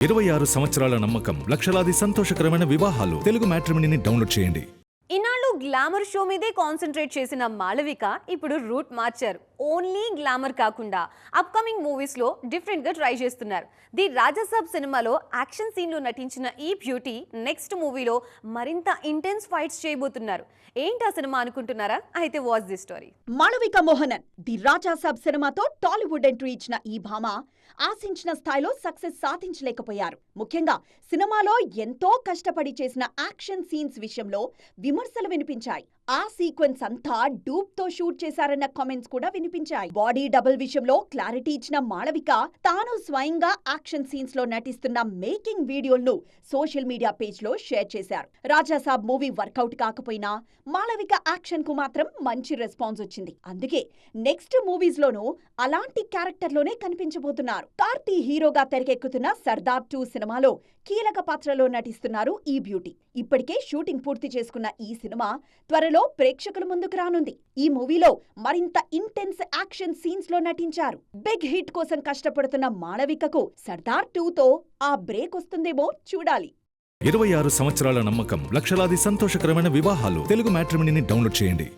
26 సంవత్సరాల నమ్మకం, లక్షలాది సంతోషకరమైన వివాహాలు. తెలుగు మ్యాట్రిమోనీని డౌన్లోడ్ చేయండి. ఇన్నాళ్ళు గ్లామర్ షో మీదే కాన్సన్ట్రేట్ చేసిన మాళవిక ఇప్పుడు రూట్ మార్చారు. ఓన్లీ గ్లామర్ కాకుండా అప్కమింగ్ మూవీస్లో డిఫరెంట్గా ట్రై చేస్తున్నారు. ది రాజాసాబ్ సినిమాలో యాక్షన్ సీన్లో నటించిన ఈ బ్యూటీ నెక్స్ట్ మూవీలో మరింత ఇంటెన్స్ ఫైట్స్ చేయబోతున్నారు. ఏంటి ఆ సినిమా అనుకుంటున్నారా? అయితే watch the story. Malavika Mohanan the Rajasaab సినిమాతో టాలీవుడ్ ఎంట్రీ ఇచ్చిన ఈ భామ ఆశించిన స్థాయిలో సక్సెస్ సాధించలేకపోయారు. ముఖ్యంగా సినిమాలో ఎంతో కష్టపడి చేసిన యాక్షన్ సీన్స్ విషయంలో విమర్శలు వినిపించాయి. ఆ సీక్వెన్స్ అంతా డూప్ తో షూట్ చేశారన్న కామెంట్స్ కూడా వినిపించాయి. బాడీ డబుల్ విషయంలో క్లారిటీ ఇచ్చిన మాళవిక తాను స్వయంగా యాక్షన్ సీన్స్ లో నటిస్తున్న మేకింగ్ వీడియోలను సోషల్ మీడియా పేజ్ లో షేర్ చేశారు. రాజాసాబ్ మూవీ వర్కౌట్ కాకపోయినా మాళవిక యాక్షన్ కు మాత్రం మంచి రెస్పాన్స్ వచ్చింది. అందుకే నెక్స్ట్ మూవీస్ లోనూ అలాంటి క్యారెక్టర్ లోనే కనిపించబోతున్నారు. కార్తీ హీరోగా తెరకెక్కుతున్న సర్దార్ 2 సినిమాలో కీలక పాత్రలో నటిస్తున్నారు ఈ బ్యూటీ. ఇప్పటికే షూటింగ్ పూర్తి చేసుకున్న ఈ సినిమా త్వరలో ప్రేక్షకుల ముందుకు రానుంది. ఈ మూవీలో మరింత ఇంటెన్స్ యాక్షన్ సీన్స్ లో నటించారు. బిగ్ హిట్ కోసం కష్టపడుతున్న మాళవికకు సర్దార్ 2తో ఆ బ్రేక్ వస్తుందేమో చూడాలి. 26 సంవత్సరాల నమ్మకం, లక్షలాది సంతోషకరమైన వివాహాలు. తెలుగు మ్యాట్రిమోనీని డౌన్లోడ్ చేయండి.